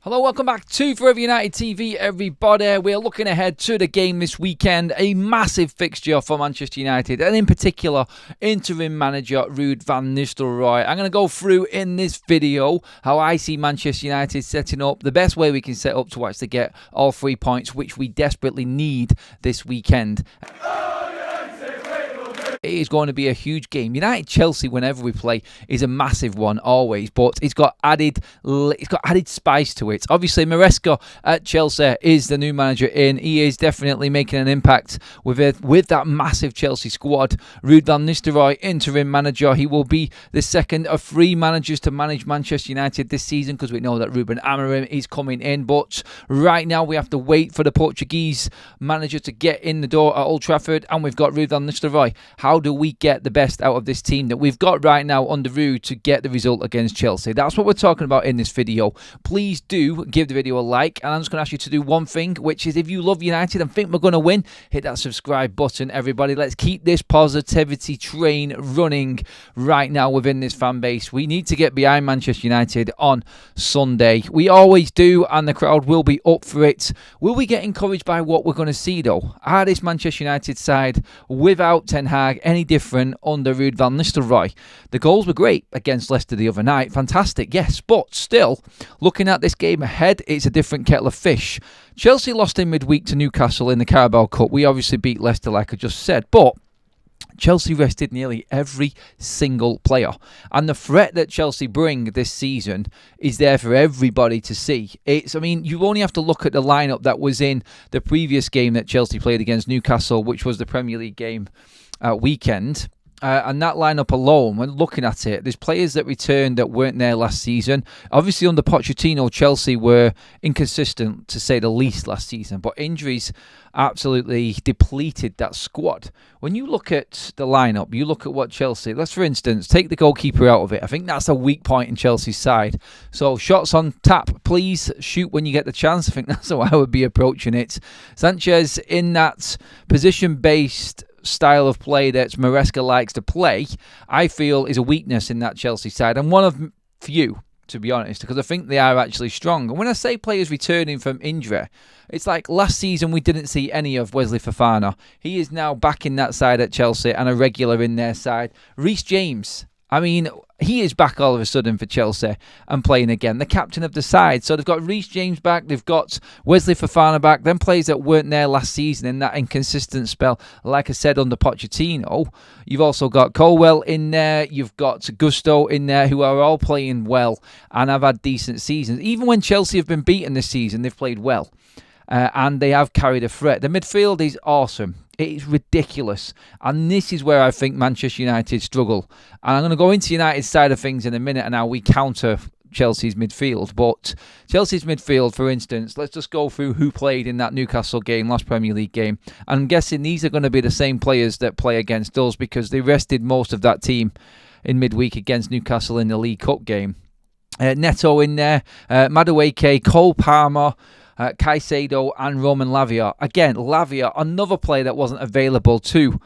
Hello, welcome back to Forever United TV, everybody. We're looking ahead to the game this weekend. A massive fixture for Manchester United, and in particular, interim manager Ruud Van Nistelrooy. I'm going to go through in this video how I see Manchester United setting up, the best way we can set up to actually get all 3 points, which we desperately need this weekend. It is going to be a huge game. United-Chelsea, whenever we play, is a massive one always, but it's got added spice to it. Obviously, Maresca at Chelsea is the new manager in. He is definitely making an impact with that massive Chelsea squad. Ruud Van Nistelrooy, interim manager. He will be the second of 3 managers to manage Manchester United this season, because we know that Ruben Amorim is coming in. But right now, we have to wait for the Portuguese manager to get in the door at Old Trafford, and we've got Ruud Van Nistelrooy. How do we get the best out of this team that we've got right now under Ruud to get the result against Chelsea? That's what we're talking about in this video. Please do give the video a like, and I'm just going to ask you to do one thing, which is if you love United and think we're going to win, hit that subscribe button, everybody. Let's keep this positivity train running right now within this fan base. We need to get behind Manchester United on Sunday. We always do, and the crowd will be up for it. Will we get encouraged by what we're going to see, though? Are this Manchester United side without Ten Hag any different under Ruud Van Nistelrooy? The goals were great against Leicester the other night. Fantastic, yes. But still, looking at this game ahead, it's a different kettle of fish. Chelsea lost in midweek to Newcastle in the Carabao Cup. We obviously beat Leicester, like I just said. But Chelsea rested nearly every single player. And the threat that Chelsea bring this season is there for everybody to see. You only have to look at the lineup that was in the previous game that Chelsea played against Newcastle, which was the Premier League game weekend. And that lineup alone, when looking at it, there's players that returned that weren't there last season. Obviously, under Pochettino, Chelsea were inconsistent, to say the least, last season. But injuries absolutely depleted that squad. When you look at the lineup, you look at what Chelsea... Let's, for instance, take the goalkeeper out of it. I think that's a weak point in Chelsea's side. So, shots on tap. Please shoot when you get the chance. I think that's how I would be approaching it. Sanchez, in that position-based style of play that Maresca likes to play, I feel is a weakness in that Chelsea side, and one of few, to be honest, because I think they are actually strong. And when I say players returning from injury, it's like last season we didn't see any of Wesley Fofana. He is now back in that side at Chelsea and a regular in their side. Reece James, he is back all of a sudden for Chelsea and playing again, the captain of the side. So they've got Reece James back, they've got Wesley Fofana back, then players that weren't there last season in that inconsistent spell, like I said, under Pochettino. You've also got Colwell in there, you've got Gusto in there, who are all playing well and have had decent seasons. Even when Chelsea have been beaten this season, they've played well. And they have carried a threat. The midfield is awesome. It is ridiculous. And this is where I think Manchester United struggle. And I'm going to go into United's side of things in a minute and how we counter Chelsea's midfield. But Chelsea's midfield, for instance, let's just go through who played in that Newcastle game, last Premier League game. I'm guessing these are going to be the same players that play against us, because they rested most of that team in midweek against Newcastle in the League Cup game. Neto in there, Madueke, Cole Palmer, Caicedo and Roman Lavia. Again, Lavia, another player that wasn't available to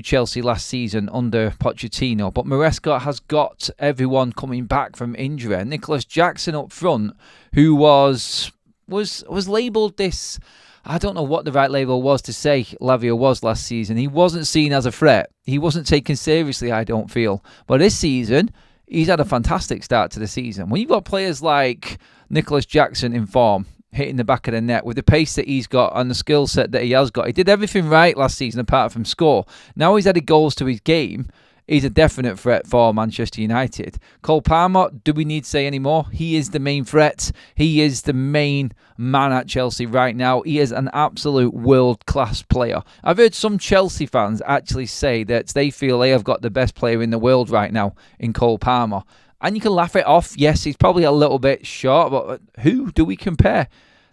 Chelsea last season under Pochettino. But Maresca has got everyone coming back from injury. Nicholas Jackson up front, who was labelled this... I don't know what the right label was to say Lavia was last season. He wasn't seen as a threat. He wasn't taken seriously, I don't feel. But this season, he's had a fantastic start to the season. When you've got players like Nicholas Jackson in form, hitting the back of the net with the pace that he's got and the skill set that he has got. He did everything right last season apart from score. Now he's added goals to his game. He's a definite threat for Manchester United. Cole Palmer, do we need to say any more? He is the main threat. He is the main man at Chelsea right now. He is an absolute world-class player. I've heard some Chelsea fans actually say that they feel they have got the best player in the world right now in Cole Palmer. And you can laugh it off. Yes, he's probably a little bit short, but who do we compare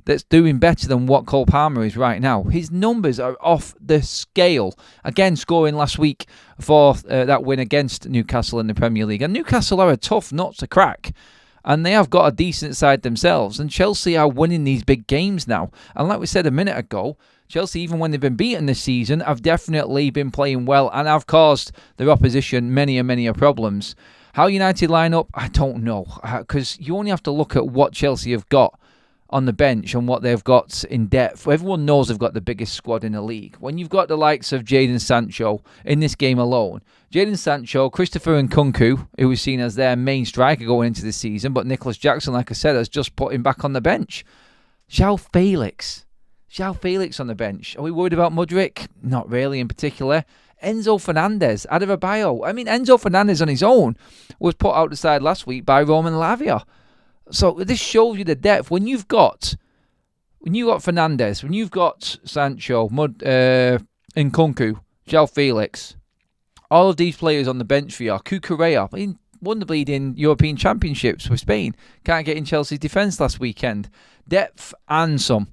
that's doing better than what Cole Palmer is right now? His numbers are off the scale. Again, scoring last week for that win against Newcastle in the Premier League. And Newcastle are a tough nut to crack. And they have got a decent side themselves. And Chelsea are winning these big games now. And like we said a minute ago, Chelsea, even when they've been beaten this season, have definitely been playing well and have caused their opposition many problems. How United line up, I don't know, because you only have to look at what Chelsea have got on the bench and what they've got in depth. Everyone knows they've got the biggest squad in the league. When you've got the likes of Jadon Sancho in this game alone, Jadon Sancho, Christopher Nkunku, who was seen as their main striker going into the season, but Nicholas Jackson, like I said, has just put him back on the bench. João Felix on the bench. Are we worried about Mudryk? Not really in particular. Enzo Fernandez, Adebayo. I mean, Enzo Fernandez on his own was put out the side last week by Roman Lavia. So this shows you the depth. When you've got Fernandez, when you've got Sancho, Nkunku, João Felix, all of these players on the bench for you, Cucurella, won the bleeding European Championships with Spain, can't get in Chelsea's defence last weekend. Depth and some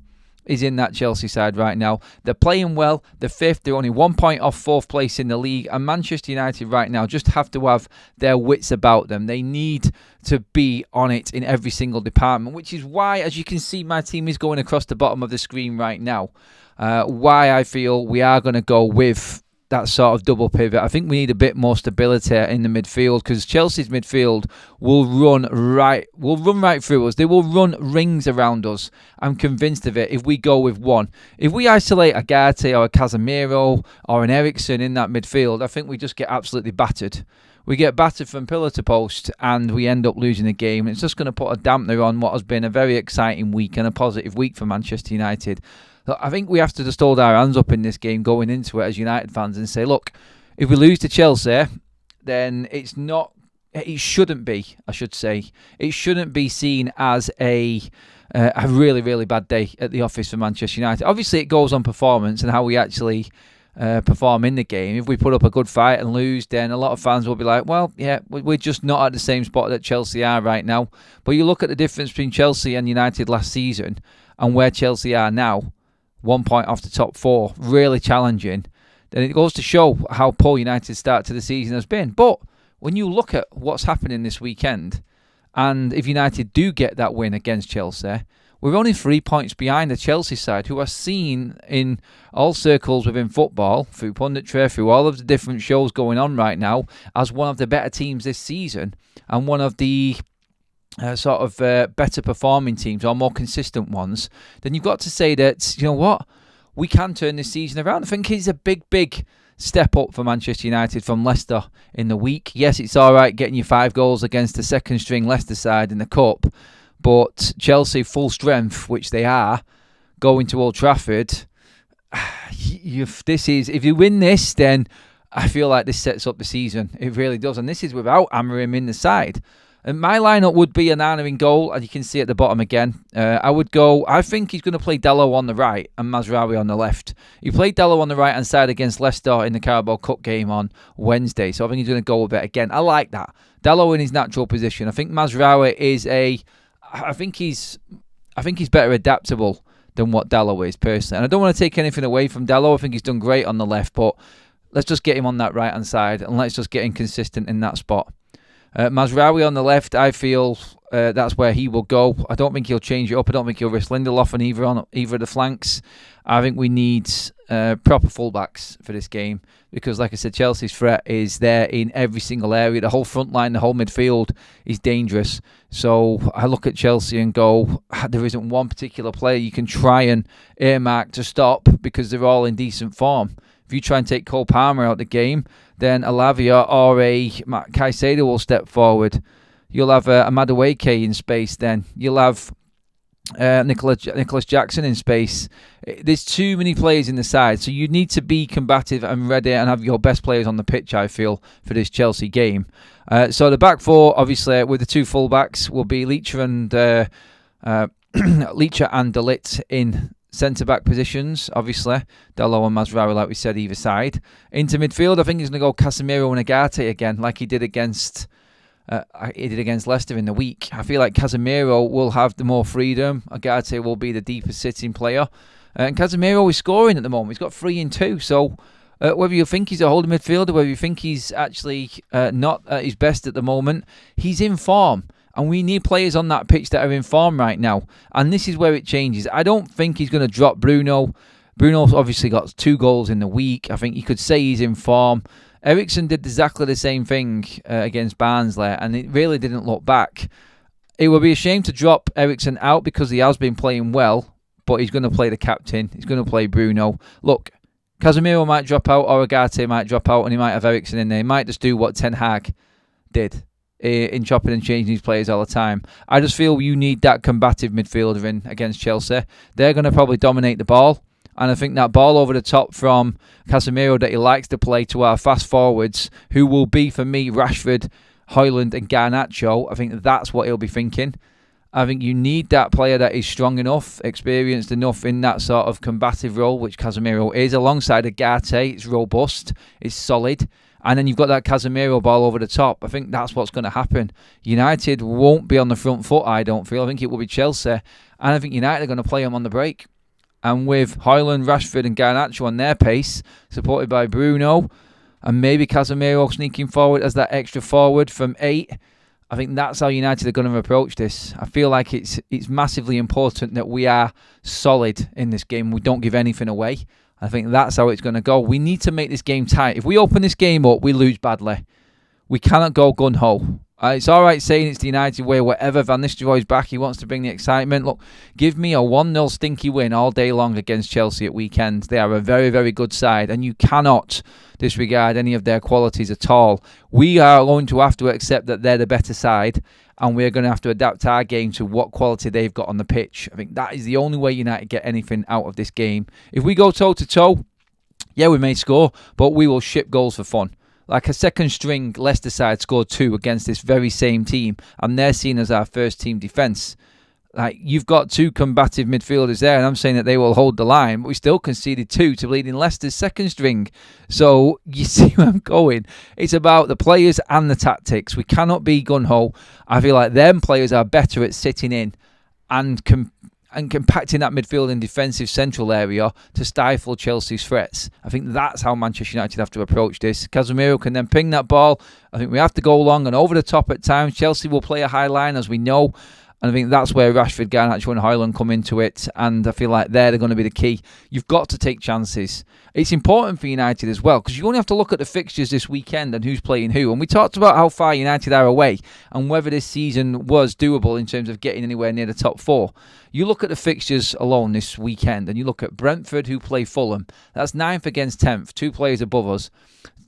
is in that Chelsea side right now. They're playing well. They're fifth. They're only 1 point off fourth place in the league. And Manchester United right now just have to have their wits about them. They need to be on it in every single department, which is why, as you can see, my team is going across the bottom of the screen right now. Why I feel we are going to go with that sort of double pivot. I think we need a bit more stability in the midfield, because Chelsea's midfield will run right through us. They will run rings around us. I'm convinced of it. If we go with one, if we isolate a Garte or a Casemiro or an Eriksen in that midfield, I think we just get absolutely battered. We get battered from pillar to post and we end up losing the game. It's just going to put a dampener on what has been a very exciting week and a positive week for Manchester United. I think we have to just hold our hands up in this game going into it as United fans and say, look, if we lose to Chelsea, then it shouldn't be seen as a really, really bad day at the office for Manchester United. Obviously, it goes on performance and how we actually perform in the game. If we put up a good fight and lose, then a lot of fans will be like, well, yeah, we're just not at the same spot that Chelsea are right now. But you look at the difference between Chelsea and United last season and where Chelsea are now, 1 point off the top four, really challenging, then it goes to show how poor United's start to the season has been. But when you look at what's happening this weekend, and if United do get that win against Chelsea, we're only 3 points behind the Chelsea side, who are seen in all circles within football, through punditry, through all of the different shows going on right now, as one of the better teams this season, and one of the better performing teams or more consistent ones. Then you've got to say that, you know what, we can turn this season around. I think it's a big step up for Manchester United from Leicester in the week. Yes, it's all right getting you 5 goals against the second string Leicester side in the Cup, but Chelsea full strength, which they are, going to Old Trafford, if you win this, then I feel like this sets up the season. It really does. And this is without Amorim in the side. And my lineup would be Onana in goal, as you can see at the bottom again. I think he's going to play Dalot on the right and Mazraoui on the left. He played Dalot on the right-hand side against Leicester in the Carabao Cup game on Wednesday, so I think he's going to go with it again. I like that. Dalot in his natural position. I think Mazraoui is I think he's better adaptable than what Dalot is, personally. And I don't want to take anything away from Dalot. I think he's done great on the left, but let's just get him on that right-hand side and let's just get him consistent in that spot. Mazraoui on the left, I feel that's where he will go. I don't think he'll change it up. I don't think he'll risk Lindelof on either of the flanks. I think we need proper fullbacks for this game because, like I said, Chelsea's threat is there in every single area. The whole front line, the whole midfield is dangerous. So I look at Chelsea and go, there isn't one particular player you can try and earmark to stop because they're all in decent form. If you try and take Cole Palmer out of the game, then a Lavia or a Caicedo will step forward. You'll have a Madueke in space then. You'll have Nicholas Jackson in space. There's too many players in the side, so you need to be combative and ready and have your best players on the pitch, I feel, for this Chelsea game. So the back four, obviously, with the 2 full-backs, will be Leicester and De Ligt in centre-back positions, obviously. Dalot and Mazraoui, like we said, either side. Into midfield, I think he's going to go Casemiro and Agate again, like he did against Leicester in the week. I feel like Casemiro will have the more freedom. Agate will be the deeper sitting player. And Casemiro is scoring at the moment. He's got 3 in 2. So whether you think he's a holding midfielder, whether you think he's actually not at his best at the moment, he's in form. And we need players on that pitch that are in form right now. And this is where it changes. I don't think he's going to drop Bruno. Bruno's obviously got 2 goals in the week. I think you could say he's in form. Eriksen did exactly the same thing against Barnsley, and it really didn't look back. It would be a shame to drop Eriksen out because he has been playing well, but he's going to play the captain. He's going to play Bruno. Look, Casemiro might drop out, or Agate might drop out, and he might have Eriksen in there. He might just do what Ten Hag did in chopping and changing his players all the time. I just feel you need that combative midfielder in against Chelsea. They're going to probably dominate the ball, and I think that ball over the top from Casemiro that he likes to play to our fast forwards, who will be, for me, Rashford, Højlund and Garnacho, I think that's what he'll be thinking. I think you need that player that is strong enough, experienced enough in that sort of combative role, which Casemiro is, alongside Agate. It's robust, it's solid, and then you've got that Casemiro ball over the top. I think that's what's going to happen. United won't be on the front foot, I don't feel. I think it will be Chelsea, and I think United are going to play them on the break. And with Højlund, Rashford and Garnacho on their pace, supported by Bruno, and maybe Casemiro sneaking forward as that extra forward from 8. I think that's how United are going to approach this. I feel like it's massively important that we are solid in this game. We don't give anything away. I think that's how it's going to go. We need to make this game tight. If we open this game up, we lose badly. We cannot go gun-ho. It's all right saying it's the United way, whatever. Van Nistelrooy's back. He wants to bring the excitement. Look, give me a 1-0 stinky win all day long against Chelsea at weekend. They are a very, very good side, and you cannot disregard any of their qualities at all. We are going to have to accept that they're the better side, and we're going to have to adapt our game to what quality they've got on the pitch. I think that is the only way United get anything out of this game. If we go toe-to-toe, yeah, we may score, but we will ship goals for fun. Like a second-string Leicester side scored 2 against this very same team, and they're seen as our first-team defence. Like, you've got 2 combative midfielders there, and I'm saying that they will hold the line, but we still conceded 2 to bleeding Leicester's second string. So, you see where I'm going. It's about the players and the tactics. We cannot be gun-ho. I feel like them players are better at sitting in and compacting that midfield and defensive central area to stifle Chelsea's threats. I think that's how Manchester United have to approach this. Casemiro can then ping that ball. I think we have to go long and over the top at times. Chelsea will play a high line, as we know. And I think that's where Rashford, Garnacho and Højlund come into it. And I feel like they're going to be the key. You've got to take chances. It's important for United as well, because you only have to look at the fixtures this weekend and who's playing who. And we talked about how far United are away and whether this season was doable in terms of getting anywhere near the top 4. You look at the fixtures alone this weekend and you look at Brentford, who play Fulham. That's 9th against 10th, 2 players above us.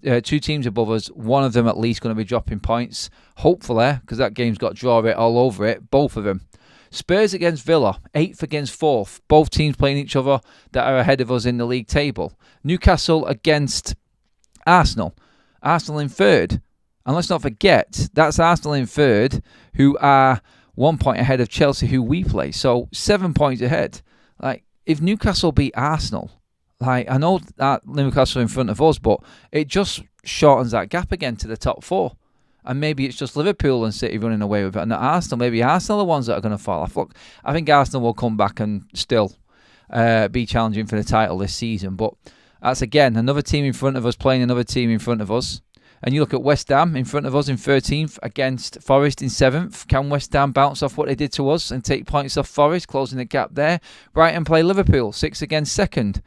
2 teams above us, one of them at least going to be dropping points. Hopefully, because that game's got draw rate all over it, both of them. Spurs against Villa, 8th against 4th. Both teams playing each other that are ahead of us in the league table. Newcastle against Arsenal. Arsenal in 3rd. And let's not forget, that's Arsenal in 3rd, who are 1 point ahead of Chelsea, who we play. So 7 points ahead. Like, if Newcastle beat Arsenal, like, I know that Newcastle in front of us, but it just shortens that gap again to the top 4. And maybe it's just Liverpool and City running away with it. And Arsenal, maybe Arsenal are the ones that are going to fall off. Look, I think Arsenal will come back and still be challenging for the title this season. But that's, again, another team in front of us playing another team in front of us. And you look at West Ham in front of us in 13th against Forest in 7th. Can West Ham bounce off what they did to us and take points off Forest, closing the gap there? Brighton play Liverpool, 6th against 2nd.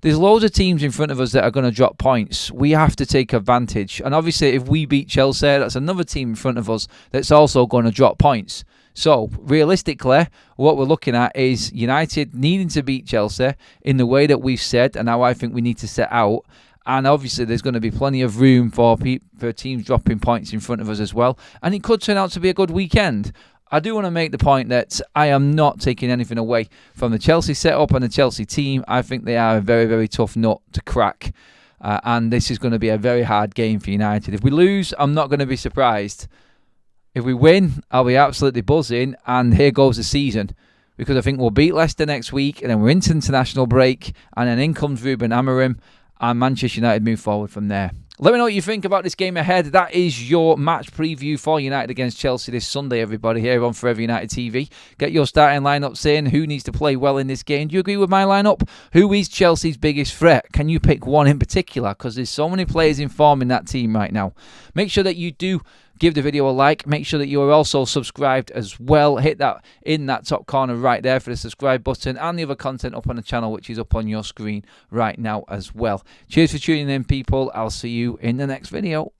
There's loads of teams in front of us that are going to drop points. We have to take advantage. And obviously, if we beat Chelsea, that's another team in front of us that's also going to drop points. So, realistically, what we're looking at is United needing to beat Chelsea in the way that we've said and how I think we need to set out. And obviously, there's going to be plenty of room for teams dropping points in front of us as well. And it could turn out to be a good weekend. I do want to make the point that I am not taking anything away from the Chelsea setup and the Chelsea team. I think they are a very, very tough nut to crack. And this is going to be a very hard game for United. If we lose, I'm not going to be surprised. If we win, I'll be absolutely buzzing. And here goes the season. Because I think we'll beat Leicester next week. And then we're into international break. And then in comes Ruben Amorim. And Manchester United move forward from there. Let me know what you think about this game ahead. That is your match preview for United against Chelsea this Sunday, everybody, here on Forever United TV. Get your starting lineup saying who needs to play well in this game. Do you agree with my lineup? Who is Chelsea's biggest threat? Can you pick one in particular? Because there's so many players in form in that team right now. Make sure that you do give the video a like. Make sure that you are also subscribed as well. Hit that in that top corner right there for the subscribe button and the other content up on the channel, which is up on your screen right now as well. Cheers for tuning in, people. I'll see you in the next video.